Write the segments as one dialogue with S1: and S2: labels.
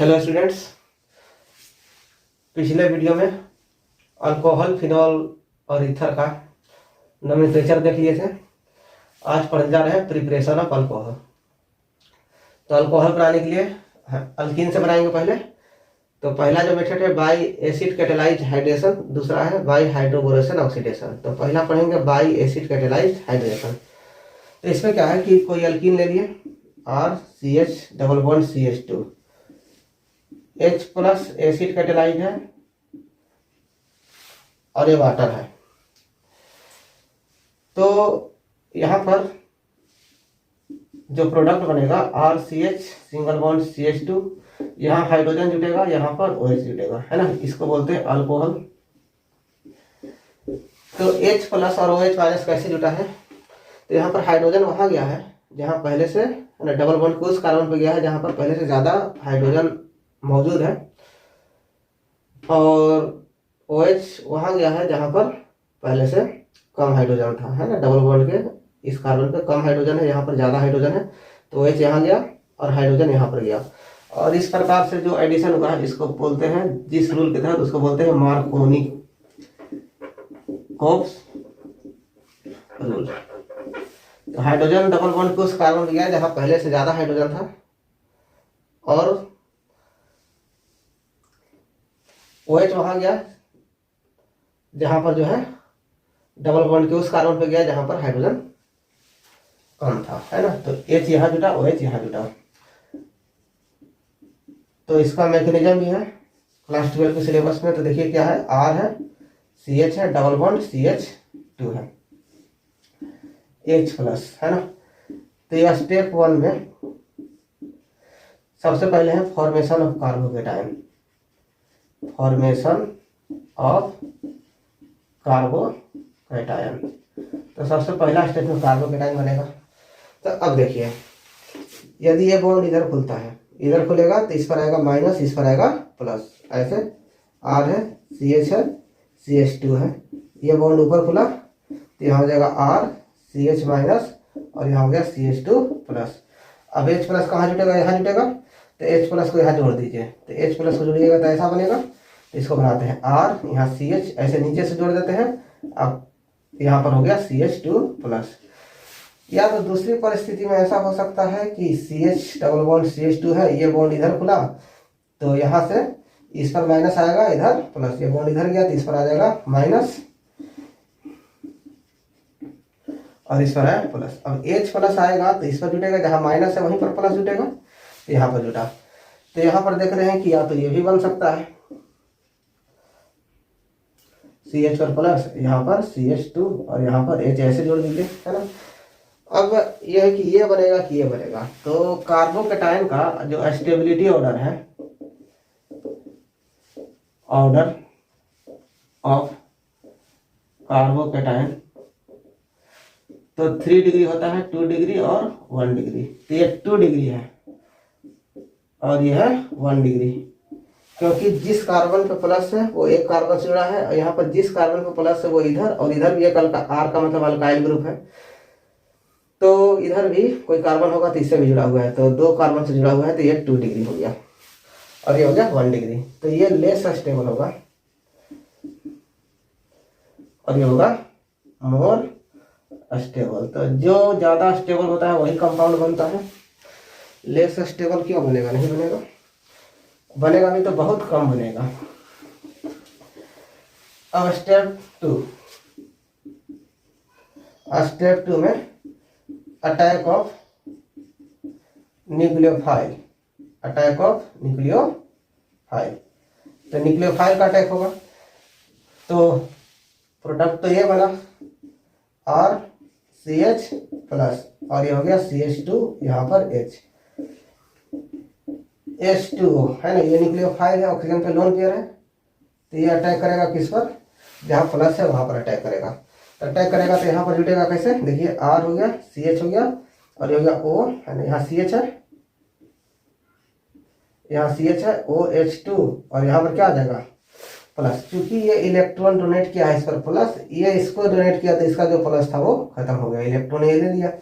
S1: Hello students, पिछले video में alcohol, phenol और ईथर का नोमेनक्लेचर देख लिए थे। आज पढ़ने जा रहे हैं प्रिपरेशन ऑफ अल्कोहल। तो अल्कोहल बनाने के लिए अल्कीन से बनाएंगे पहले। तो पहला जो मेथड है बाई एसिड कैटेलाइज्ड हाइड्रेशन, दूसरा है बाई हाइड्रोबोरेशन ऑक्सीडेशन। तो पहला पढ़ेंगे बाई एसिड कैटेलाइज्ड हाइड्रेशन। तो इसमें क्या है कि कोई अल्कीन ले लिए RCH double bond CH2, H plus acid catalysed है और ये वाटर है। तो यहाँ पर जो प्रोडक्ट बनेगा RCH सिंगल बॉन्ड CH2, यहाँ हाइड्रोजन जुटेगा, यहाँ पर OH जुटेगा, है ना। इसको बोलते हैं अल्कोहल। तो H प्लस और OH माइनस कैसे जुटा है? तो यहाँ पर हाइड्रोजन वहाँ गया है जहाँ पहले से, है ना, डबल बॉन्ड को उस कार्बन पर गया है जहाँ पर पहले से ज़्यादा हाइड्रोजन मौजूद है, और OH वहाँ गया है जहाँ पर पहले से कम हाइड्रोजन था, है ना। डबल बॉन्ड के इस कार्बन पे कम हाइड्रोजन है, यहाँ पर ज़्यादा हाइड्रोजन है, तो OH यहाँ गया और हाइड्रोजन यहाँ पर गया। और इस प्रकार से जो एडिशन हुआ है इसको बोलते हैं, जिस रूल के तहत उसको बोलते हैं मार्कोनिकोव्स रूल। तो हाइड्रोजन डबल बॉन्ड को उस कार्बन पे गया जहाँ पहले से ज़्यादा हाइड्रोजन था, और OH वहाँ गया जहाँ पर जो है डबल बॉन्ड के उस कार्बन पे गया जहाँ पर हाइड्रोजन कम था, है ना। तो H यहाँ जुटा, OH यहाँ जुटा। तो इसका मैकेनिज्म भी है क्लास 12 के सिलेबस में। तो देखिए क्या है, R है, CH है, डबल बॉन्ड CH2 है, H प्लस, है ना। तो यह स्टेप 1 में सबसे पहले है formation of carbocation, formation of carbocation. तो सबसे पहला स्टेप में कार्बोकेटायन बनेगा। तो अब देखिए, यदि ये बॉन्ड इधर खुलता है, इधर खुलेगा तो इस पर आएगा माइनस, इस पर आएगा प्लस, ऐसे R है, CH है, CH2 है, ये बॉन्ड ऊपर खुला तो यहाँ हो जाएगा R CH माइनस और यहाँ हो गया CH2 प्लस। अब H प्लस कहाँ जुटेगा? यहाँ जुटेगा। तो H प्लस को यहाँ जोड़ दीजिए, तो H प्लस को जोड़िएगा तो ऐसा बनेगा। तो इसको बनाते हैं R, यहाँ CH ऐसे नीचे से जोड़ देते हैं। अब यहाँ पर हो गया CH2 प्लस। या तो दूसरी परिस्थिति में ऐसा हो सकता है कि CH डबल बॉन्ड CH2 है, ये बॉन्ड इधर खुला तो यहाँ से इस पर माइनस आएगा, इधर प्लस, ये बॉन्ड इधर गया तो इस पर आ जाएगा माइनस और इस पर है प्लस। अब H प्लस आएगा तो इस पर जुटेगा, जहाँ माइनस है वहीं पर प्लस जुटेगा, तो यहाँ पर जुटा। तो यहाँ पर देख रहे हैं कि या तो ये भी बन सकता है CH पर प्लस, यहाँ पर CH2 और यहाँ पर H ऐसे जोड़ दीजिए, है ना। अब यह है कि ये बनेगा कि ये बनेगा। तो कार्बोकेटायन का जो स्टेबिलिटी ऑर्डर है, ऑर्डर ऑफ कार्बोकेटायन, तो 3 डिग्री होता है, 2 डिग्री और 1 डिग्री। तो ये 2 डिग्री है और ये है 1 डिग्री, क्योंकि जिस कार्बन पे प्लस है वो एक कार्बन से जुड़ा है, और यहाँ पर जिस कार्बन पे प्लस है वो इधर, और इधर भी एक R का मतलब अल्काइल ग्रुप है, तो इधर भी कोई कार्बन होगा तो इससे भी जुड़ा हुआ है, तो 2 कार्बन से जुड़ा हुआ है, तो ये 2 डिग्री हो गया और ये हो गया 1 डिग्री। तो ये लेस स्टेबल होगा और ये होगा मोर स्टेबल। तो जो ज़्यादा स्टेबल होता है वही कंपाउंड बनता है। लेस स्टेबल क्यों बनेगा? नहीं बनेगा, बनेगा भी तो बहुत कम बनेगा। अब स्टेप 2 में attack of nucleophile, attack of nucleophile. तो न्यूक्लियोफाइल का अटैक होगा। तो प्रोडक्ट तो ये बना RCH प्लस और ये हो गया CH2, यहाँ पर H2O, है ना। ये न्यूक्लियोफाइल है, ऑक्सीजन पे लोन पेयर है, तो ये अटैक करेगा किस पर? जहाँ प्लस है वहाँ पर अटैक करेगा। तो अटैक करेगा तो यहाँ पर जुटेगा कैसे? देखिए R हो गया, CH हो गया और ये हो गया O, है ना। यहाँ CH है, यहाँ CH है, OH2 और यहाँ पर क्या आ जाएगा? प्लस। चूंकि ये इलेक्ट्रॉन डोनेट किया है इस पर प्लस, ये इसको डोनेट किया तो इसका जो प्लस था वो खत्म हो गया, इलेक्ट्रॉन ये ले लिया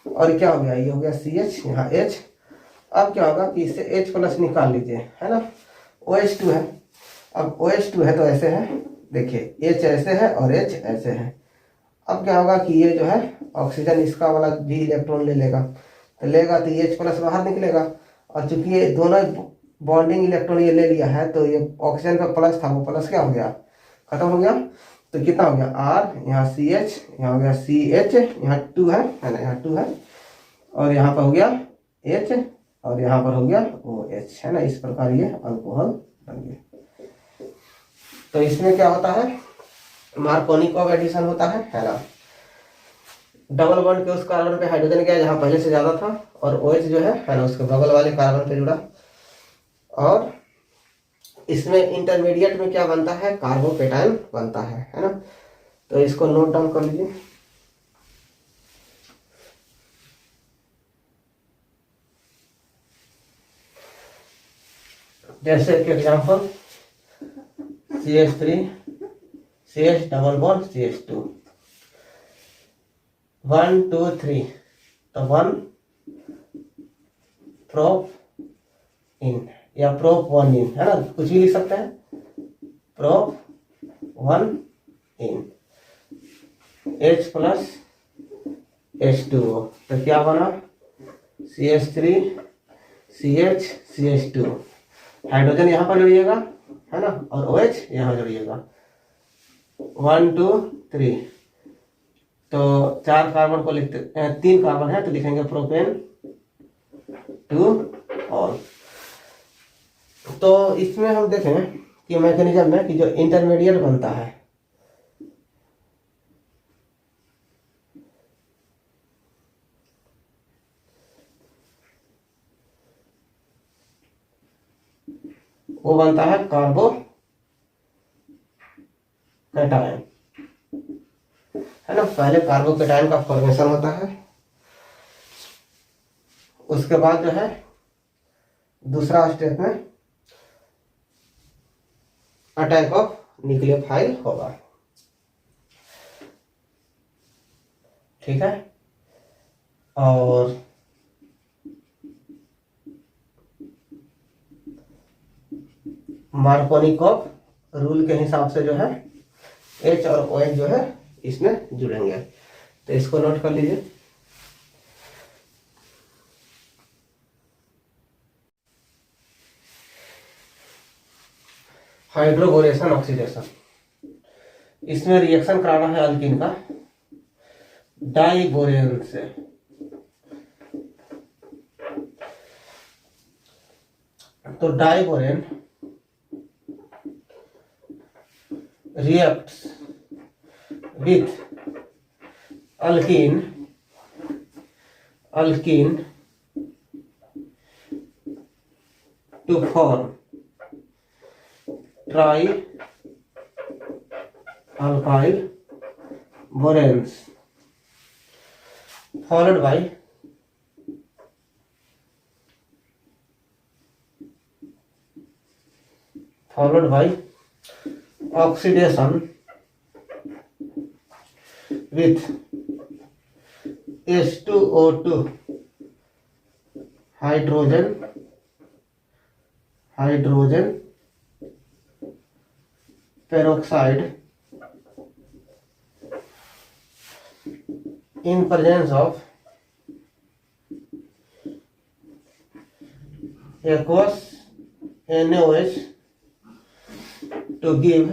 S1: और क्या हो गया? ये हो गया CH, यहाँ H अब क्या होगा कि इससे H प्लस निकाल लीजिए, है ना। OH2 है, अब OH2 है तो ऐसे है, देखिए H ऐसे है और H ऐसे है। अब क्या होगा कि ये जो है ऑक्सीजन इसका वाला भी इलेक्ट्रॉन ले लेगा, तो लेगा तो H प्लस बाहर निकलेगा, और चूंकि ये दोनों बॉन्डिंग इलेक्ट्रॉन ये ले लिया है तो ये ऑक्सीजन का प्लस था वो प्लस क्या हो गया, खत्म हो गया। तो कितना हो गया R, यहाँ CH, यहाँ हो गया CH, यहाँ 2 है ना, यहाँ 2 है, और यहाँ पर हो गया H, और यहाँ पर हो गया OH, है ना। इस प्रकार ये अल्कोहल बन गया। तो इसमें क्या होता है, मार्कोनिकॉव एडिशन होता है ना। डबल बॉन्ड के उस कार्बन पे हाइड्रोजन गया जहाँ पहले से ज्यादा था, और OH जो है ना उसके बगल वाले कार्बन पे जुड़ा, और इसमें इंटरमीडिएट में क्या बनता है, कार्बोकेटायन बनता है ना। तो इसको नोट डाउन कर लीजिए। जैसे कि example CH3 CH double bond CH2, 1 2 3, तो 1 प्रोप इन या प्रोप 1 इन, है ना, कुछ भी लिख सकते हैं, प्रोप 1 इन, H प्लस H2O, तो क्या बना CH3 CH CH2, हाइड्रोजन यहाँ पर जोड़िएगा, है ना, और OH यहाँ जोड़िएगा, 1 2 3, तो 4 कार्बन को लिखते, 3 कार्बन है तो लिखेंगे प्रोपेन 2 ऑल। तो इसमें हम देखें कि मैकेनिज्म में कि जो इंटरमीडिएट बनता है, वो बनता है कार्बोकैटायन, है ना। पहले कार्बोकैटायन का फॉर्मेशन होता है, उसके बाद जो है दूसरा स्टेप में अटैक ऑफ न्यूक्लियोफाइल होगा, ठीक है। और मार्कोनिकॉव रूल के हिसाब से जो है H और OH जो है इसमें जुड़ेंगे, तो इसको नोट कर लीजिए। हाइड्रोबोरेशन ऑक्सीडेशन, इसमें रिएक्शन कराना है अल्कीन का डाइबोरेन से, तो diborane reacts with alkene to form tri-alkyl boranes followed by oxidation with H2O2 hydrogen peroxide in presence of aqueous NaOH to give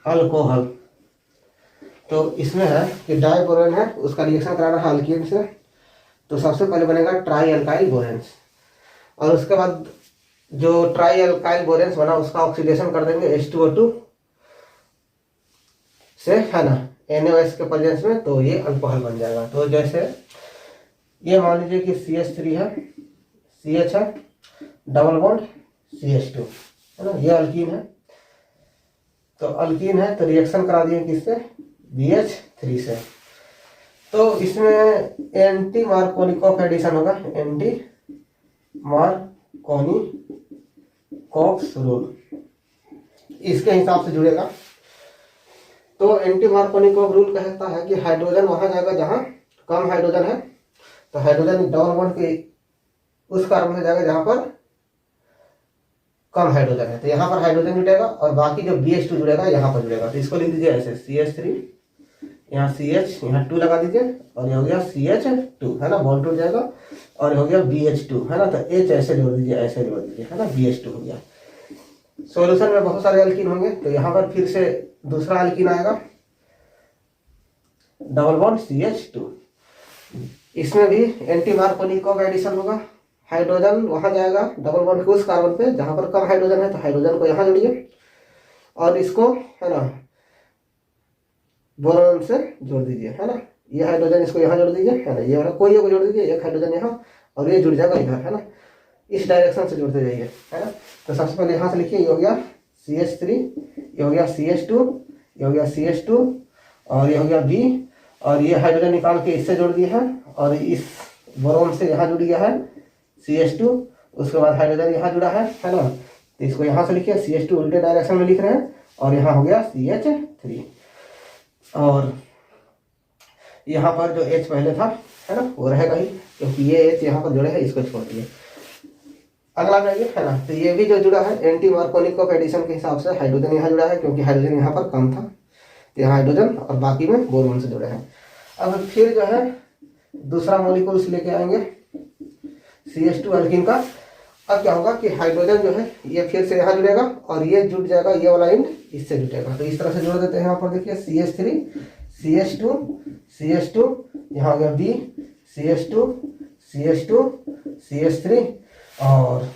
S1: alcohol. तो इसमें है कि डाइबोरेन है, उसका रिएक्शन कराना है अल्कीन से, तो सबसे पहले बनेगा ट्राई अल्काइल बोरेंस, और उसके बाद जो ट्राई अल्काइल बोरेंस बना उसका ऑक्सीडेशन कर देंगे H2O2 से, है ना, NaOH के प्रेजेंस में, तो ये अल्कोहल बन जाएगा। तो जैसे ये मान लीजिए कि CH3 है, CH है, डबल बॉन्ड CH2, है ना, ये अल्कीन है, तो अल्कीन है तो रिएक्शन करा दिए किससे, BH3 से, तो इसमें एंटी मार्कोनिकॉफ एडिशन होगा, एंटी मार्कोनिकॉफ रूल इसके हिसाब से जुड़ेगा। तो एंटी मार्कोनिकॉफ रूल कहता है कि हाइड्रोजन वहां जाएगा जहां कम हाइड्रोजन है, तो हाइड्रोजन डबल बॉन्ड के उस कार्बन से जाएगा जहां पर कम हाइड्रोजन है, तो यहाँ पर हाइड्रोजन जुड़ेगा और बाकी जो BH2 जुड़ेगा यहाँ पर जुड़ेगा। तो इसको लिख दीजिए ऐसे CH3, यहाँ CH, यहाँ 2 लगा दीजिए और ये हो गया CH2, है ना, बॉन्ड टूट जाएगा और हो गया BH2, है ना, तो H ऐसे जोड़ दीजिए, ऐसे जोड़ दीजिए, है ना, BH2 हो गया। सॉल्यूशन में बहुत सारे एल्कीन होंगे, तो यहाँ पर फिर से दूसरा एल्कीन आएगा, डबल बॉन्ड CH2। इसमें भी एंटी मार्कोनिको का एडिशन होगा, हाइड्रोजन वहां जाएगा डबल बॉन्ड के उस कार्बन पे जहां पर कम हाइड्रोजन है, तो हाइड्रोजन को यहाँ जोड़िए और इसको, है ना, बोरोन से जोड़ दीजिए, है ना, ये हाइड्रोजन इसको यहाँ जोड़ दीजिए, है ना, ये वाला कोई को जोड़ दीजिए, एक हाइड्रोजन यहाँ और ये जुड़ जाएगा इधर, है ना, इस डायरेक्शन से जोड़ते जाइए, है ना। तो सबसे पहले यहाँ से लिखिए, ये हो गया CH3, ये हो गया CH2, ये हो गया CH2 और ये हो गया B, और ये हाइड्रोजन निकाल के इससे जोड़ दिया है और इस बोरोन से यहाँ जुड़ गया है CH2, उसके बाद हाइड्रोजन यहाँ जुड़ा है ना, तो इसको यहाँ से लिखिए CH2 उल्टे डायरेक्शन में लिख रहे हैं और यहाँ हो गया CH3 और यहाँ पर जो H पहले था, है ना, वो रहेगा ही क्योंकि ये H यहाँ पर जुड़े हैं, इसको छोड़ दिए। अगला जाइए, है ना, तो ये भी जो जुड़ा है एंटी मार्कोनिको एडिशन के हिसाब से हाइड्रोजन यहाँ जुड़ा है क्योंकि हाइड्रोजन यहाँ पर कम था, तो यहाँ हाइड्रोजन और बाकी में बोरोन से जुड़े हैं। अब फिर जो है दूसरा मॉलिक्यूल्स लेके आएंगे CH2 एल्कीन का। अब क्या होगा कि हाइड्रोजन जो है ये फिर से यहाँ जुड़ेगा और ये जुड़ जाएगा, ये वाला एंड इससे जुड़ेगा, तो इस तरह से जोड़ देते हैं। यहाँ पर देखिए CH3, CH2, CH2, यहाँ हो गया B, CH2, CH2, CH3 और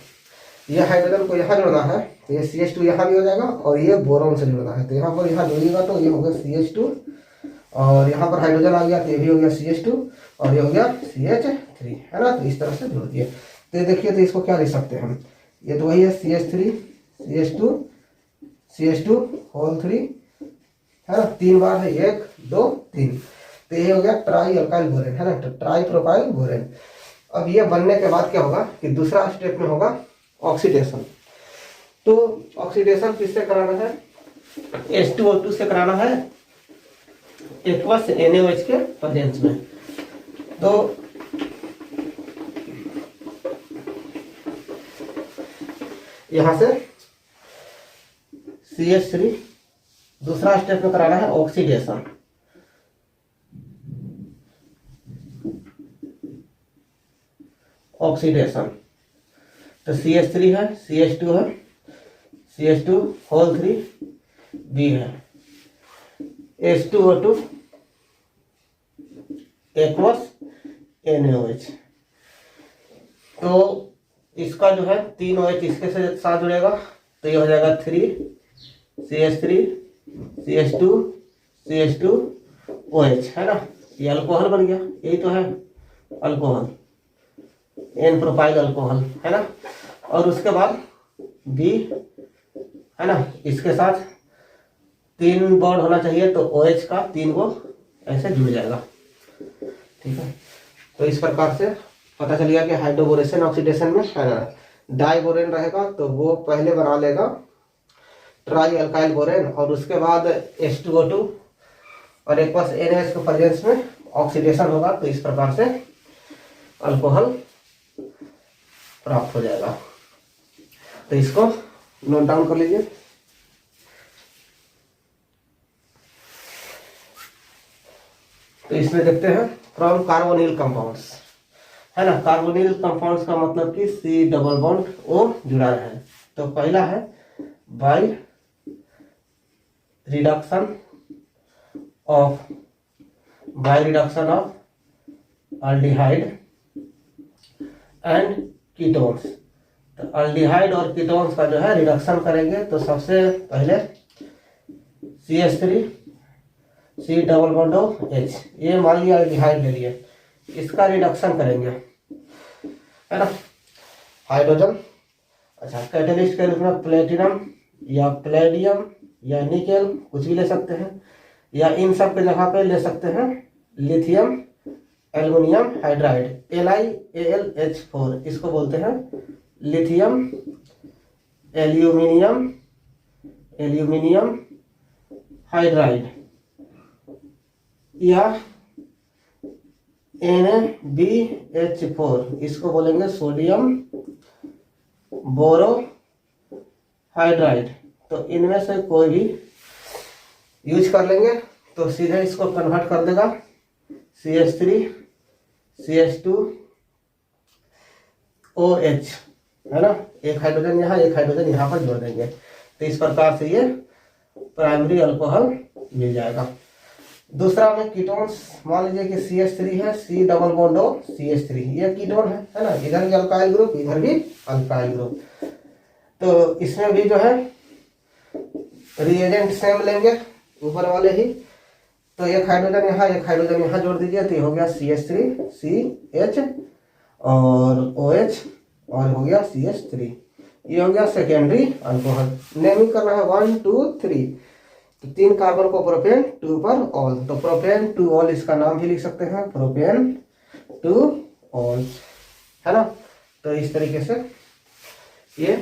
S1: ये हाइड्रोजन को यहाँ जोड़ना है, तो ये CH2 यहाँ भी हो जाएगा और ये बोरोन से जुड़ना है, तो यहाँ पर यहाँ जोड़िएगा तो ये हो गया CH2 और यहाँ पर हाइड्रोजन आ गया तो ये भी हो गया CH2 और ये हो गया CH3, है ना, तो इस तरह से जोड़ दिए। तो देखिए, तो इसको क्या लिख सकते हैं हम, ये तो वही है CH3, CH2, CH2 होल 3, है ना, 3 बार है, 1 2 3, तो ये हो गया ट्राई अल्काइल बोरेन, है ना, तो ट्राई प्रोपाइल बोरेन। अब ये बनने के बाद क्या होगा कि दूसरा स्टेप में होगा ऑक्सीडेशन। तो ऑक्सीडेशन किससे कराना है, H2O2 से कराना है एक्वस NaOH के प्रेजेंस में। तो यहां से CH3 दूसरा स्टेप में कराना है ऑक्सीडेशन। ऑक्सीडेशन तो CH3 है, CH2 है, CH2 होल 3 B है, H2O2 एक्वस NaOH। तो इसका जो है 3 OH इसके साथ जुड़ेगा, तो ये हो जाएगा 3 CH3 CH2 CH2 OH, है ना, ये अल्कोहल बन गया, यही तो है अल्कोहल, N प्रोपाइल अल्कोहल, है ना। और उसके बाद B, है ना, इसके साथ 3 बॉन्ड होना चाहिए, तो OH का 3 को ऐसे जुड़ जाएगा, ठीक है। तो इस प्रकार से पता चल गया कि हाइड्रोबोरेशन ऑक्सीडेशन में, है ना, डाइबोरेन रहेगा तो वो पहले बना लेगा ट्राई अल्काइल बोरेन और उसके बाद H2O2 और एक पास NaOH के प्रेजेंस में ऑक्सीडेशन होगा, तो इस प्रकार से अल्कोहल प्राप्त हो जाएगा। तो इसको नोट डाउन कर लीजिए। तो इसमें देखते हैं फ्रॉम कार्बोनिल कंपाउंड्स, है ना, कार्बोनिल कंपाउंड्स का मतलब कि C डबल बॉन्ड O जुड़ा है। तो पहला है by reduction of aldehyde and ketones. तो अल्डिहाइड और कीटोन्स का जो है रिडक्शन करेंगे, तो सबसे पहले CH3 C double bond H, ये मान लिया अल्डिहाइड ले लिए, इसका रिडक्शन करेंगे, है ना, हाइड्रोजन, अच्छा, कैटेलिस्ट के रूप में प्लेटिनम या प्लेडियम या निकेल कुछ भी ले सकते हैं, या इन सब के जगह पे ले सकते हैं लिथियम एल्युमिनियम हाइड्राइड LiAlH4, इसको बोलते हैं लिथियम एल्यूमिनियम हाइड्राइड, या NaBH4, इसको बोलेंगे सोडियम बोरोहाइड्राइड। तो इनमें से कोई भी यूज कर लेंगे तो सीधे इसको कन्वर्ट कर देगा CH3 CH2OH, है ना। एक हाइड्रोजन यहाँ, एक हाइड्रोजन यहाँ पर जोड़ देंगे तो इस प्रकार से ये प्राइमरी अल्कोहल मिल जाएगा। दूसरा में कीटोन्स, मान लीजिए कि CH3 है, C double bond O CH3, ये कीटोन है ना। इधर भी अल्काइल ग्रुप, इधर भी अल्काइल ग्रुप। तो इसमें भी जो है रिएजेंट सेम लेंगे, ऊपर वाले ही। तो एक हाइड्रोजन यहाँ, एक हाइड्रोजन यहाँ जोड़ दीजिए तो ये हो गया CH3 CH और OH और हो गया CH3। ये हो गया सेकेंडरी अल्कोहल। नेमिंग करना है 1 2 3। तो 3 कार्बन को प्रोपेन, 2 पर ऑल, तो प्रोपेन टू ऑल इसका नाम भी लिख सकते हैं, प्रोपेन टू ऑल, है ना। तो इस तरीके से ये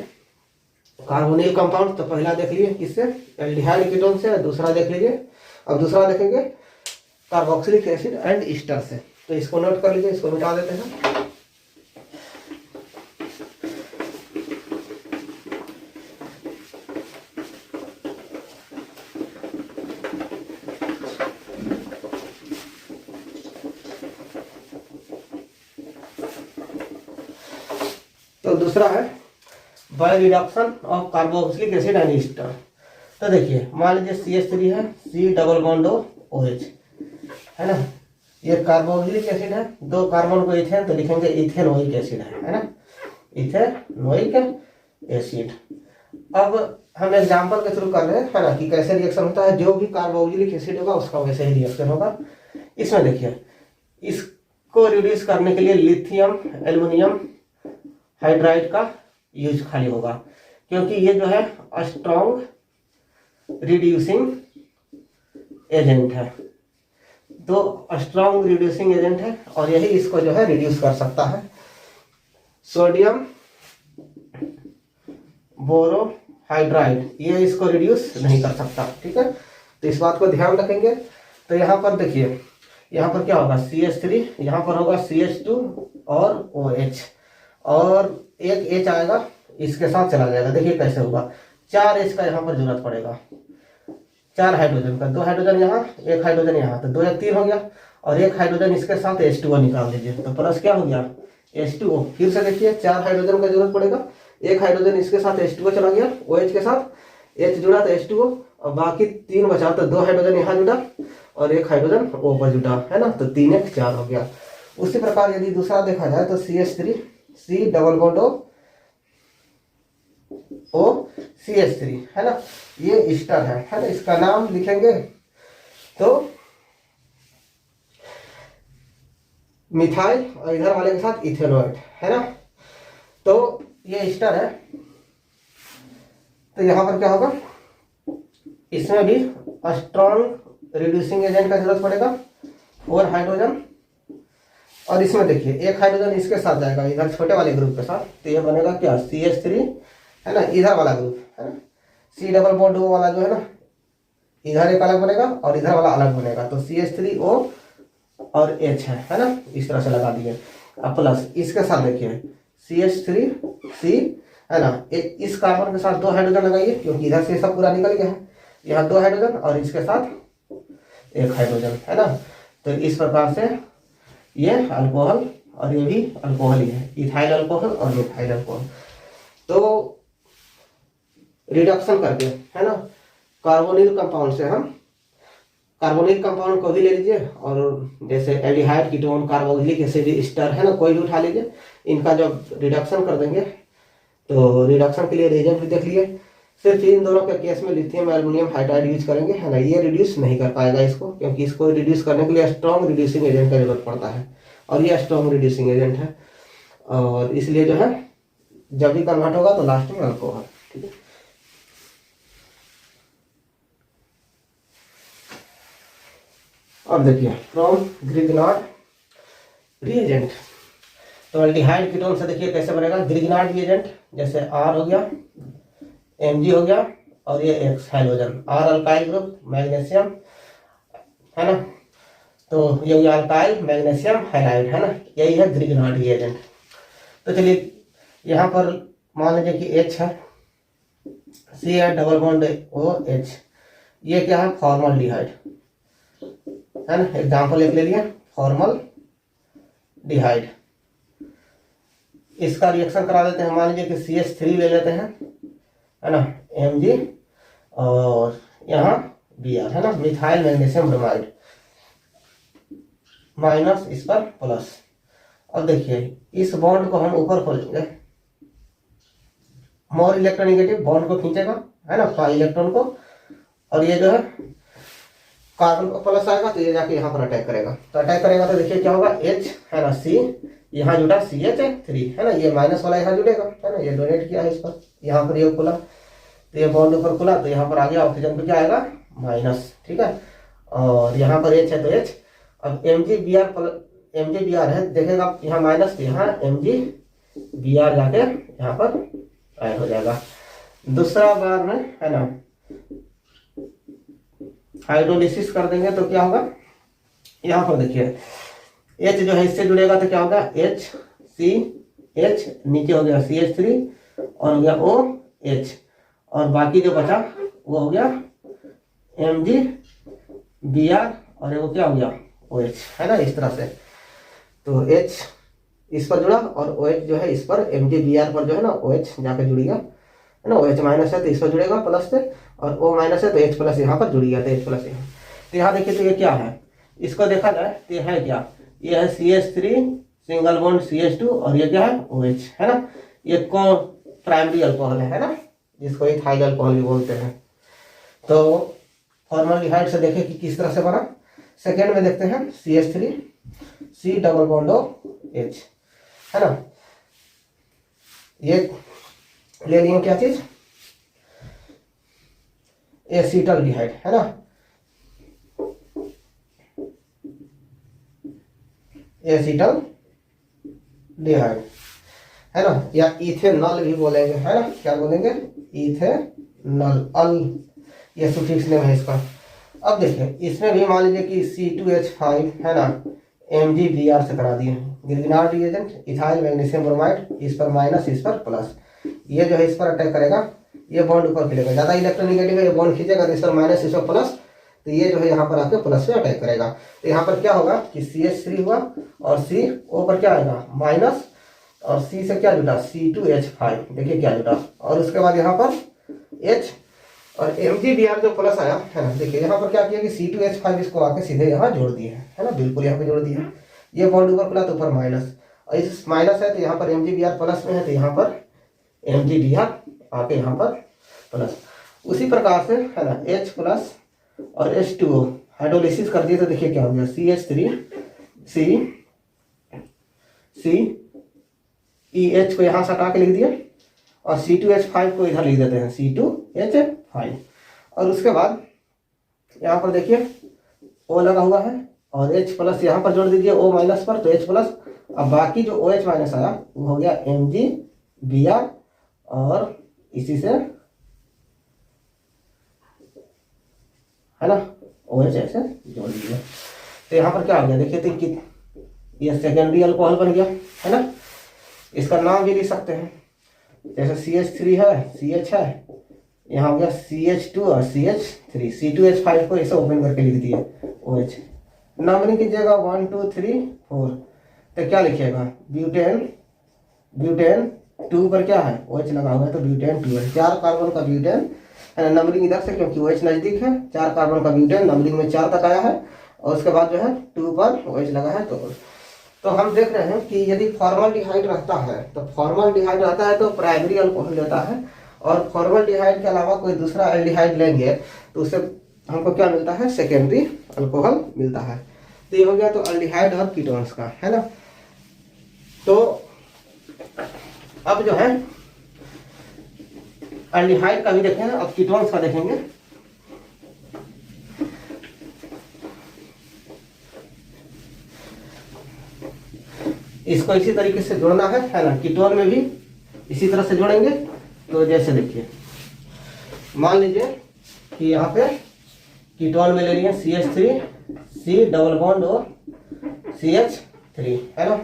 S1: कार्बोनिल कंपाउंड तो पहला देख लीजिए किससे, एल्डिहाइड कीटोन से। दूसरा देख लीजिए, अब दूसरा देखेंगे कार्बोक्सिलिक एसिड एंड ईस्टर से। तो इसको नोट कर लीजिए, इसको मिटा देते हैं। तो दूसरा है by reduction of carboxylic acid and Easter. तो देखिए मान लीजिए CH3 है, C डबल बॉन्ड OH, है ना। ये कार्बोक्सिलिक एसिड है, 2 कार्बन को इथेन तो लिखेंगे इथेनोइक एसिड, है ना, इथेनोइक एसिड। अब हम एग्जांपल के थ्रू कर रहे हैं, है ना, कि कैसे रिएक्शन होता है। जो भी कार्बोक्सिलिक एसिड होगा उसका वैसे ही रिएक्शन होगा। इसमें देखिए, इसको रिड्यूस करने के लिए लिथियम एल्युमिनियम हाइड्राइड का यूज खाली होगा, क्योंकि ये जो है स्ट्रॉन्ग रिड्यूसिंग एजेंट है। तो स्ट्रॉन्ग रिड्यूसिंग एजेंट है और यही इसको जो है रिड्यूस कर सकता है। सोडियम बोरोहाइड्राइड ये इसको रिड्यूस नहीं कर सकता, ठीक है। तो इस बात को ध्यान रखेंगे। तो यहाँ पर देखिए, यहाँ पर क्या होगा CH3, यहाँ पर होगा CH2 और OH, और एक H आएगा इसके साथ चला जाएगा। देखिए कैसे होगा, 4 H का यहाँ पर जरूरत पड़ेगा, 4 हाइड्रोजन का, 2 हाइड्रोजन यहाँ, 1 हाइड्रोजन यहाँ, तो 2 1 3 हो गया। और 1 हाइड्रोजन इसके साथ H2O निकाल दीजिए तो प्लस क्या हो गया H2O। फिर से देखिए 4 हाइड्रोजन का जरूरत पड़ेगा, 1 हाइड्रोजन इसके साथ H2O चला गया, OH के साथ H जुड़ा तो H2O, और बाकी 3 बचा तो 2 हाइड्रोजन यहाँ जुड़ा और 1 हाइड्रोजन O पर जुड़ा, है ना। तो 3 1 4 हो गया। उसी प्रकार यदि दूसरा देखा जाए तो CH3 C double bond O CH3, है ना, ये ईस्टर है ना। इसका नाम लिखेंगे तो मिथाइल और इधर वाले के साथ इथेनॉइड, है ना। तो ये ईस्टर है। तो यहां पर क्या होगा, इसमें भी स्ट्रॉन्ग रिड्यूसिंग एजेंट का जरूरत पड़ेगा, 4 हाइड्रोजन। और इसमें देखिए 1 हाइड्रोजन इसके साथ जाएगा इधर छोटे वाले ग्रुप के साथ, तो ये बनेगा क्या CH3, है ना, इधर वाला ग्रुप, है ना। C डबल बॉन्ड O वाला जो है ना, इधर एक अलग बनेगा और इधर वाला अलग बनेगा। तो CH3O और H है ना, इस तरह से लगा दिए। अब प्लस इसके साथ देखिए CH3C, है ना, इस कार्बन के साथ 2 हाइड्रोजन लगाइए क्योंकि इधर से सब पूरा निकल गया है। यहाँ 2 हाइड्रोजन और इसके साथ 1 हाइड्रोजन, है ना। तो इस प्रकार से ये अल्कोहल और ये भी अल्कोहल ही है, इथाइल अल्कोहल और मिथाइल अल्कोहल। तो रिडक्शन करके, है ना, कार्बोनिल कंपाउंड से हम कार्बोनिल कंपाउंड को भी ले लीजिए, और जैसे aldehyde ketone carboxylic acid Easter, है ना, कोई भी उठा लीजिए, इनका जब रिडक्शन कर देंगे तो रिडक्शन के लिए रिएजेंट भी देख लिए। सिर्फ इन दोनों के केस में लिथियम एल्युमिनियम हाइड्राइड यूज करेंगे, है ना। ये रिड्यूस नहीं कर पाएगा इसको, क्योंकि इसको रिड्यूस करने के लिए स्ट्रॉन्ग रिड्यूसिंग एजेंट का जरूरत पड़ता है, और ये स्ट्रॉन्ग रिड्यूसिंग एजेंट है। और इसलिए जो है जब भी कन्वर्ट होगा तो लास्ट में अल्कोहल, ठीक है। अब देखिए फ्रॉम ग्रिग्नार्ड रिएजेंट, तो एल्डिहाइड कीटोन से देखिए कैसे बनेगा ग्रिग्नार्ड रिएजेंट। जैसे R हो गया, Mg हो गया, और ये X hydrogen, R alkyl group, magnesium, है ना। तो ये हो गया अल्काइल मैग्नीशियम हैलाइड, है ना, यही है ग्रिग्नार्ड रिएजेंट। तो चलिए यहाँ पर मान लीजिए कि H है, C है, डबल बॉन्ड OH, ये क्या है, फॉर्मल्डिहाइड, है ना। एग्जाम्पल एक ले लिया, फॉर्मल्डिहाइड। इसका रिएक्शन करा देते हैं, मान लीजिए कि CH3 ले लेते हैं, है ना, Mg, और यहाँ Br, है ना, मिथाइल मैग्नीशियम ब्रोमाइड, माइनस इस पर प्लस। अब देखिए इस बॉन्ड को हम ऊपर खोलेंगे, मोर इलेक्ट्रोनेगेटिव बॉन्ड को खींचेगा, है ना, 5 इलेक्ट्रॉन को, और ये जो है कार्बन को प्लस आएगा तो ये जाके यहाँ पर अटैक करेगा। तो अटैक करेगा तो देखिए क्या होगा, H, है ना, C, यहाँ जुड़ा CH3, है ना, ये माइनस वाला यहाँ जुड़ेगा, है ना, ये डोनेट किया है इस पर, यहाँ पर ये खुला, तो ये बॉन्ड ऊपर खुला, तो यहाँ पर आ गया ऑक्सीजन पे क्या आएगा, माइनस, ठीक है। और यहाँ पर H है तो H, अब MgBr है, देखेगा यहाँ माइनस, तो यहाँ MgBr जाके यहाँ पर ऐड हो जाएगा। दूसरा बार में, है ना, हाइड्रोलिसिस कर देंगे तो क्या होगा, यहाँ पर देखिए H जो है इससे जुड़ेगा तो क्या होगा, HCH, नीचे हो गया CH3 और हो गया OH, और बाकी जो बचा वो हो गया MgBr और वो क्या हो गया OH, है ना, इस तरह से। तो H इस पर जुड़ा और OH जो है इस पर MgBr पर जो है ना OH जाके जुड़ गया, है ना, OH माइनस है तो इस पर जुड़ेगा प्लस से, और O माइनस है तो H प्लस यहाँ पर जुड़ गया, तो H प्लस यहाँ। तो यहाँ देखिए तो ये क्या है, इसको देखा जाए तो ये है क्या, ये है CH3 सिंगल बॉन्ड CH2 और ये क्या है OH, है ना, ये कौन प्राइमरी अल्कोहल है ना, जिसको इथाइल अल्कोहल भी बोलते हैं। तो फॉर्मल्डिहाइड से देखें कि किस तरह से बना। सेकेंड में देखते हैं CH3 C double bond OH, है ना, ये ले लिए क्या चीज, एसिटल्डिहाइड, है ना, एसिटल्डिहाइड, है ना, या इथेनॉल भी बोलेंगे, है ना, क्या बोलेंगे, इथेनॉल, अल, ये सुफिक्स नेम है इसका। अब देखिए इसमें भी मान लीजिए कि C2H5, है ना, MgBr से करा दिए, Grignard reagent, ethyl magnesium bromide, इस पर माइनस इस पर प्लस, ये जो है इस पर अटैक करेगा, ये बॉन्ड ऊपर खिलेगा, ज्यादा इलेक्ट्रोनेगेटिव है, ये बॉन्ड खींचेगा तो इस पर माइनस इस पर प्लस, तो ये जो है यहाँ पर आके प्लस से अटैक करेगा। तो यहाँ पर क्या होगा कि CH3 हुआ और CO पर क्या आएगा माइनस, और C से क्या जुटा C2H5, देखिए क्या जुटा, और उसके बाद यहाँ पर H और MgBr जो प्लस आया, है ना, देखिए यहाँ पर क्या किया कि C2H5 इसको आके सीधे यहाँ जोड़ दिए, है ना, बिल्कुल यहाँ पे जोड़ दिए, ये बॉन्ड ऊपर खुला तो ऊपर माइनस, और इस माइनस है तो यहाँ पर MgBr प्लस में है तो यहाँ पर MgBr आके यहाँ पर प्लस। उसी प्रकार से, है ना, H प्लस और H2O हाइड्रोलिसिस कर दिए तो देखिए क्या हो गया, CH3 CEH को यहाँ से हटा के लिख दिया, और C2H5 को इधर लिख देते हैं C2H5, और उसके बाद यहाँ पर देखिए O लगा हुआ है और H प्लस यहाँ पर जोड़ दीजिए O माइनस पर तो H प्लस, अब बाकी जो OH माइनस आया वो हो गया MgBr, और इसी से, है ना, OH ऐसे जोड़ दीजिए। तो यहाँ पर क्या हो गया देखिए, तो ये सेकेंडरी अल्कोहल बन गया, है ना, इसका नाम भी लिख सकते हैं, जैसे CH3 है, CH है, यहाँ हो गया CH2 और CH3, C2H5 को इसे ओपन करके लिख दिए OH, नंबरिंग कीजिएगा 1 2 3 4, तो क्या लिखिएगा, ब्यूटेन 2 पर क्या है OH लगा हुआ है तो ब्यूटेन 2 है, 4 कार्बन का ब्यूटेन, है, नंबरिंग इधर से क्योंकि OH नजदीक है, 4 कार्बन का ब्यूटेन, नंबरिंग में 4 तक आया है, और उसके बाद जो है 2 पर OH लगा है। तो हम देख रहे हैं कि यदि फॉर्मल्डिहाइड रहता है तो फॉर्मल्डिहाइड रहता है तो प्राइमरी अल्कोहल लेता है, और फॉर्मल्डिहाइड के अलावा कोई दूसरा एल्डिहाइड लेंगे तो उससे हमको क्या मिलता है, सेकेंडरी अल्कोहल मिलता है। तो ये हो गया तो एल्डिहाइड और कीटोन्स का, है ना। तो अब जो है एल्डिहाइड का भी देखेंगे, अब कीटोन्स का देखेंगे। इसको इसी तरीके से जोड़ना है ना, कीटोन में भी इसी तरह से जोड़ेंगे। तो जैसे देखिए मान लीजिए कि यहाँ पे कीटोन में ले लिए CH3 C double bond O CH3, है ना।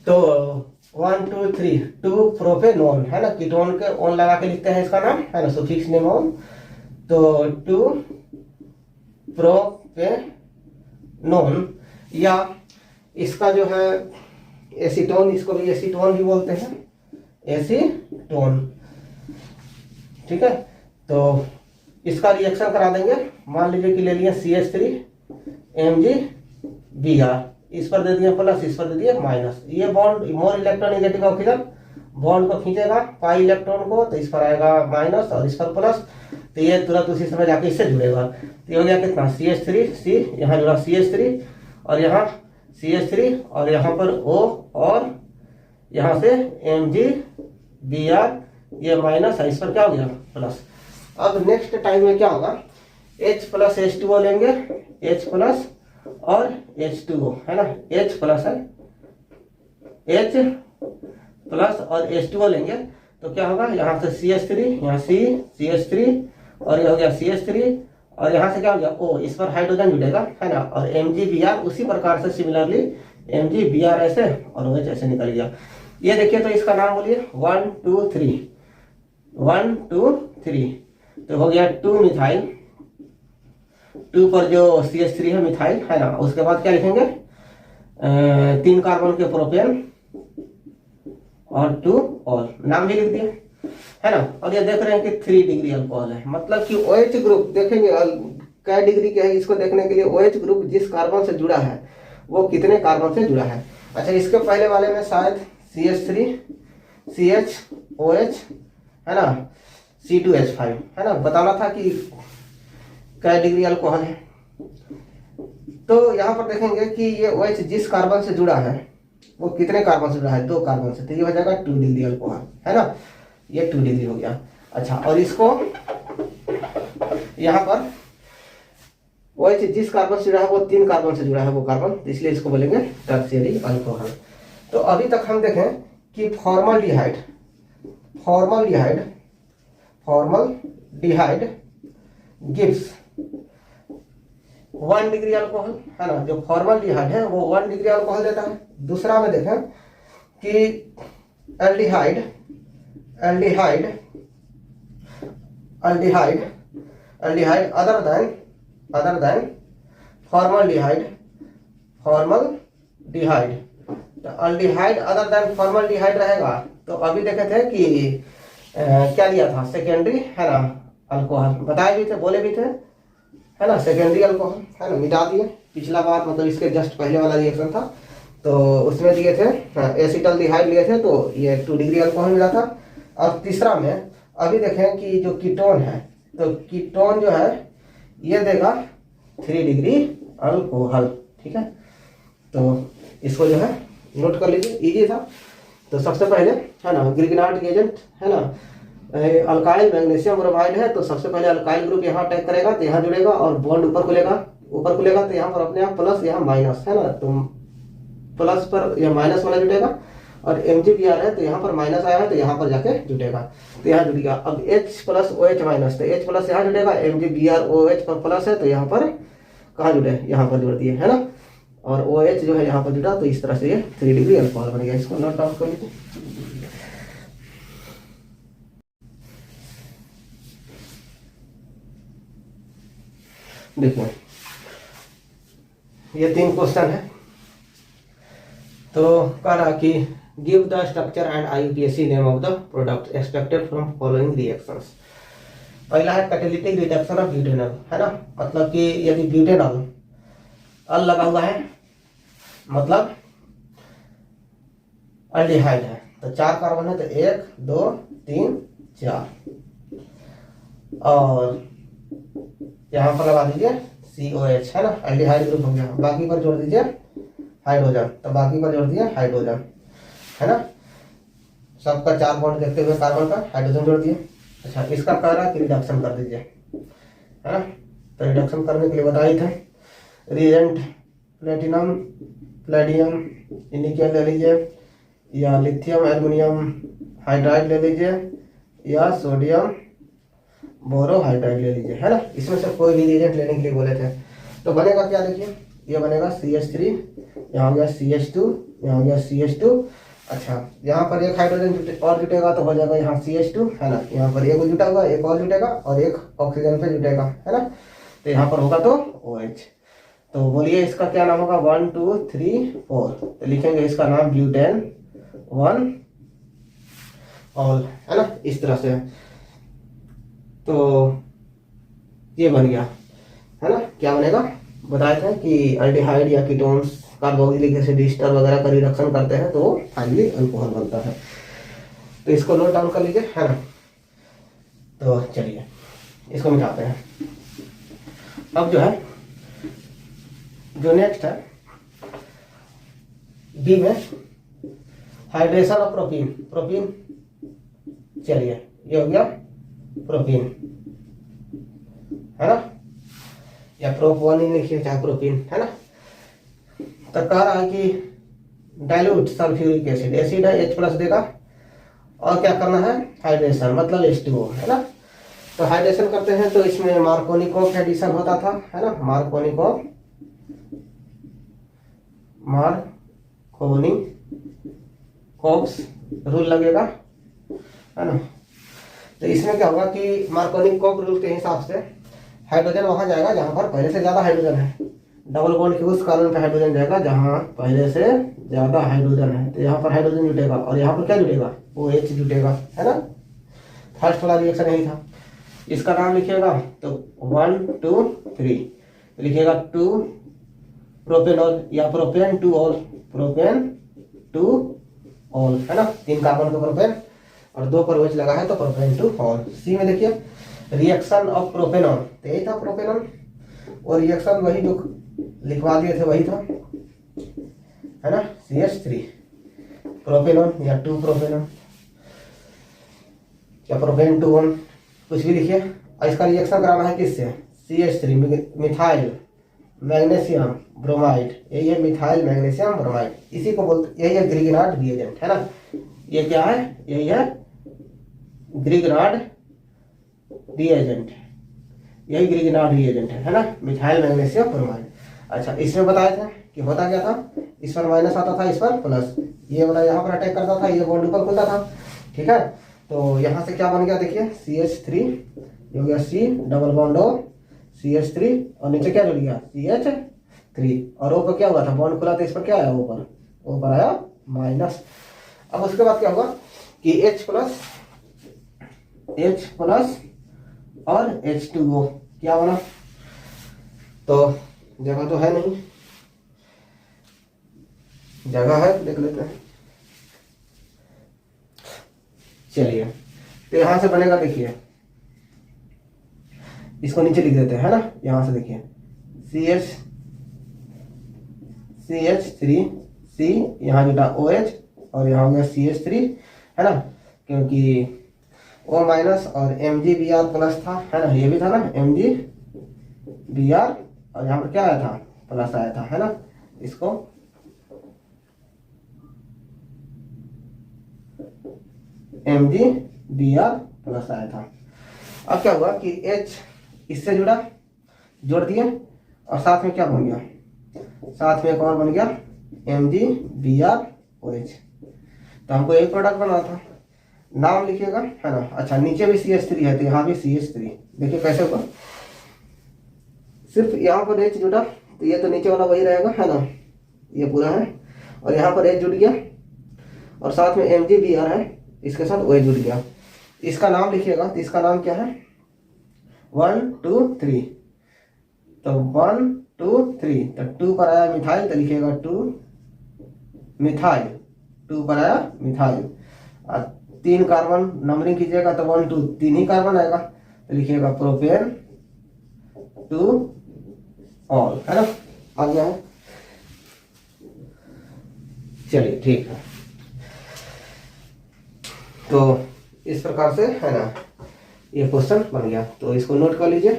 S1: तो 1 2 3 2 प्रोपेनोन, है ना, कीटोन के ओन लगा के लिखते हैं इसका नाम, है ना, सुफिक्स नेम ओन। तो 2 प्रोपेनोन, या इसका जो है एसीटोन, इसको भी एसीटोन भी बोलते हैं, एसीटोन, ठीक है। तो इसका रिएक्शन करा देंगे। मान लीजिए कि ले लिए CH3 MgBr, इस पर दे दिए प्लस, इस पर दे दिए माइनस। ये bond more electronegative oxygen bond को खींचेगा पाई इलेक्ट्रॉन को, तो इस पर आएगा माइनस और इस पर प्लस, तो ये तुरंत उसी समय जाके इससे जुड़ेगा। तो ये हो गया कितना, CH3 C, यहाँ जुड़ा CH3 और यहाँ CH3 और यहाँ पर O और यहाँ से MgBr, ये माइनस है, इस पर क्या हो गया प्लस। अब नेक्स्ट टाइम में क्या होगा, H प्लस H2O लेंगे, H प्लस और H2O, है ना, H प्लस है, H प्लस और H2O लेंगे तो क्या होगा, यहाँ से CH3, यहाँ C CH3 और ये हो गया CH3 और यहाँ से क्या हो गया O, इस पर हाइड्रोजन जुड़ेगा, है ना, और MgBr उसी प्रकार से सिमिलरली MgBr ऐसे और OH ऐसे निकल गया। ये देखिए, तो इसका नाम बोलिए 1 2 3 1 2 3, तो हो गया 2 मिथाइल, 2 पर जो CH3 है मिथाइल, है ना। उसके बाद क्या लिखेंगे, 3 कार्बन के प्रोपेन और 2 और नाम भी लिख दिए, है ना। और ये देख रहे हैं कि 3 डिग्री अल्कोहल है, मतलब कि OH ग्रुप देखेंगे क्या डिग्री के है, इसको देखने के लिए OH ग्रुप जिस कार्बन से जुड़ा है वो कितने कार्बन से जुड़ा है। अच्छा, इसके पहले वाले में शायद CH3 CHOH, है ना, C2H5, है ना, बताना था कि क्या डिग्री अल्कोहल है। तो यहाँ पर देखेंगे कि ये OH जिस कार्बन से जुड़ा है वो कितने कार्बन से जुड़ा है, 2 कार्बन से, तो ये हो जाएगा 2 डिग्री अल्कोहल, है ना, ये 2 डिग्री हो गया। अच्छा, और इसको यहाँ पर OH जिस कार्बन से जुड़ा है वो 3 कार्बन से जुड़ा है वो कार्बन, तो इसलिए इसको बोलेंगे टर्शियरी अल्कोहल। तो अभी तक हम देखें कि फॉर्मलडिहाइड गिव्स 1 डिग्री अल्कोहल, है ना, जो फॉर्मलडिहाइड है वो 1 डिग्री अल्कोहल देता है। दूसरा में देखें कि एल्डिहाइड अदर देन फॉर्मलडिहाइड, तो एल्डिहाइड अदर देन फॉर्मलडिहाइड रहेगा। तो अभी देखे थे कि क्या लिया था, सेकेंडरी, है ना, अल्कोहल बताए भी थे, बोले भी थे, है ना, सेकेंडरी अल्कोहल, है ना, मिटा दिए पिछला बार, मतलब इसके जस्ट पहले वाला रिएक्शन था तो उसमें दिए थे एसिटल्डिहाइड लिए थे, तो ये 2 डिग्री अल्कोहल मिला था। और तीसरा में अभी देखें कि जो कीटोन है, तो कीटोन जो है ये देगा 3 डिग्री अल्कोहल, ठीक है। तो इसको जो है नोट कर लीजिए, इजी था। तो सबसे पहले, है ना, ग्रिग्नार्ड एजेंट, है ना, अल्काइल मैग्नीशियम ब्रोमाइड है, तो सबसे पहले अल्काइल ग्रुप यहाँ अटैक करेगा तो यहाँ जुड़ेगा और बॉन्ड ऊपर खुलेगा तो यहाँ पर अपने आप प्लस, यहाँ माइनस, है ना, तो प्लस पर यह माइनस वाला जुटेगा और MgBr है तो यहाँ पर माइनस आया है तो यहाँ पर जाके जुटेगा, तो यहाँ जुट गया। अब H प्लस OH माइनस, तो H प्लस यहाँ जुटेगा, MgBr OH पर प्लस है तो यहाँ पर कहाँ जुड़े, यहाँ पर जुड़ दिए, है ना, और OH जो है यहाँ पर जुड़ा, तो इस तरह से ये 3 डिग्री अल्कोहल बन गया। इसको नोट डाउन कर लीजिए। देखिए, ये 3 क्वेश्चन है। तो कह रहा कि give the structure and IUPAC name of the product expected from following reactions. पहला है कैटालिटिक रिडक्शन ऑफ ब्यूटेनॉल, है ना, मतलब कि यदि ब्यूटेनॉल अल लगा हुआ है, मतलब अल्डिहाइड है, तो 4 कार्बन है, तो 1 2 3 4, और यहाँ पर लगा दीजिए COH, है ना, एल्डिहाइड ग्रुप हो गया। बाकी पर जोड़ दीजिए हाइड्रोजन, तो बाकी पर जोड़ दिए हाइड्रोजन, है ना, सबका 4 बॉन्ड देखते हुए कार्बन का हाइड्रोजन जोड़ दिए। अच्छा, इसका कह रहा है कि रिडक्शन कर दीजिए, है ना, तो रिडक्शन करने के लिए बताई थे रिएजेंट प्लेटिनम प्लेडियम निकेल ले लीजिए, या लिथियम एल्युमिनियम हाइड्राइड ले लीजिए, या सोडियम बोरोहाइड्राइड ले लीजिए, है ना। इसमें से कोई भी रिएजेंट लेने के लिए बोले थे। तो बनेगा क्या देखिए, ये बनेगा CH3, यहाँ हो गया CH2, यहाँ हो गया CH2। अच्छा यहाँ पर एक हाइड्रोजन और जुटेगा तो हो जाएगा यहाँ CH2 है ना, यहाँ पर एक जुटा हुआ, एक और जुटेगा और एक ऑक्सीजन पे जुटेगा है ना, तो यहाँ पर होगा तो OH। तो बोलिए इसका क्या नाम होगा, 1 2 3 4, तो लिखेंगे इसका नाम ब्यूटेन 1 ऑल है ना, इस तरह से। तो ये बन गया है ना, क्या बनेगा, बताए थे कि अल्डिहाइड या कीटोन्स कार्बोक्सिलिक एसिड ईस्टर वगैरह का रिडक्शन करते हैं तो फाइनली अल्कोहल बनता है। तो इसको नोट डाउन कर लीजिए है ना। तो चलिए इसको मिटाते हैं। अब जो है जो नेक्स्ट है बी में हाइड्रेशन ऑफ प्रोपीन, प्रोपीन, चलिए ये हो गया प्रोपीन है ना, या प्रोप1 ही लिखिए चाहे प्रोपीन है ना। तो कह रहा है कि डाइल्यूट सल्फ्यूरिक एसिड, एसिड है H+ देगा और क्या करना है, हाइड्रेशन मतलब H2O है ना। तो हाइड्रेशन करते हैं तो इसमें मार्कोनिकोव एडिशन होता था है ना, मार्कोनिकोव्स रूल लगेगा है ना। तो इसमें क्या होगा कि मार्कोनिकोव रूल के हिसाब से हाइड्रोजन वहां जाएगा जहां पर पहले से ज्यादा हाइड्रोजन है, डबल बॉन्ड के उस कार्बन पे हाइड्रोजन जाएगा जहां पहले से ज्यादा हाइड्रोजन है, तो यहाँ पर हाइड्रोजन जुटेगा और यहाँ पर क्या जुटेगा, OH जुटेगा है ना। फर्स्ट वाला रिएक्शन यही था, इसका नाम लिखिएगा तो 1 2 3 लिखिएगा 2 प्रोपेनॉल या प्रोपेन 2 ऑल, प्रोपेन 2 ऑल है ना, 3 कार्बन का प्रोपेन और 2 पर OH लगा है तो प्रोपेन 2 ऑल। सी में देखिए रिएक्शन ऑफ प्रोपेनॉल, तो यही था प्रोपेनॉल, और रिएक्शन वही जो लिखवा दिए थे वही था है ना, CH3 प्रोपेनॉल या 2 प्रोपेनॉल या प्रोपेन 2 ऑल, कुछ भी लिखिए। और इसका रिएक्शन कराना है किससे, CH3 मिथाइल मैग्नीशियम ब्रोमाइड, यही है मिथाइल मैग्नीशियम ब्रोमाइड, इसी को बोलते, यही है ग्रिगनार्ड रिएजेंट है ना। ये क्या है, यही है ग्रिगनार्ड रिएजेंट, यही ग्रिगनार्ड रिएजेंट है ना, मिथाइल मैग्नीशियम ब्रोमाइड। अच्छा इसमें बताया था कि होता क्या था, इस पर माइनस आता था, इस पर प्लस, ये वाला यहाँ पर अटैक करता था, ये बॉन्ड ऊपर खुलता था, ठीक है। तो यहाँ से क्या बन गया देखिए CH3, ये हो गया C double bond O CH3 और नीचे क्या जुड़ गया CH3 और O पर क्या हुआ था, बॉन्ड खुला था, इस पर क्या आया, ऊपर आया माइनस। अब उसके बाद क्या होगा कि H+ और H2O क्या बना, तो जगह तो है नहीं, जगह है देख लेते हैं। चलिए तो यहां से बनेगा, देखिए इसको नीचे लिख देते हैं है ना, यहां से देखिए CH3 C, यहाँ जुटा OH और यहाँ हो गया CH3 है ना, क्योंकि O- और MgBr+ था है ना, ये भी था ना MgBr और यहाँ पर क्या आया था, प्लस आया था है ना, इसको MgBr+ आया था। अब क्या हुआ कि H इससे जुड़ा, जोड़ दिए और साथ में क्या बन गया, साथ में एक और बन गया MgBrOH। तो हमको एक प्रोडक्ट बनाना था, नाम लिखिएगा है ना। अच्छा नीचे भी CH3 है तो यहाँ भी CH3, देखिए कैसे होगा, सिर्फ यहाँ पर H जुड़ा तो ये तो नीचे वाला वही रहेगा है ना, ये पूरा है, और यहाँ पर H जुड़ गया और साथ में MgBr है, इसके साथ OH जुड़ गया। इसका नाम लिखिएगा, तो इसका नाम क्या है 1 2 3, तो 1 2 3, तो 2 पर आया मिथाइल तो लिखिएगा 2 मिथाइल, 2 पर आया मिथाइल, और 3 कार्बन नंबरिंग कीजिएगा तो 1 2 3 ही कार्बन आएगा तो लिखिएगा प्रोपेन 2 ऑल है ना, आ गया है। चलिए ठीक है, तो इस प्रकार से है ना ये क्वेश्चन बन गया, तो इसको नोट कर लीजिए।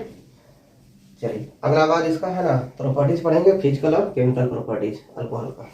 S1: चलिए अगला बार इसका है ना प्रॉपर्टीज पढ़ेंगे, फिजिकल और केमिकल प्रॉपर्टीज अल्कोहल का।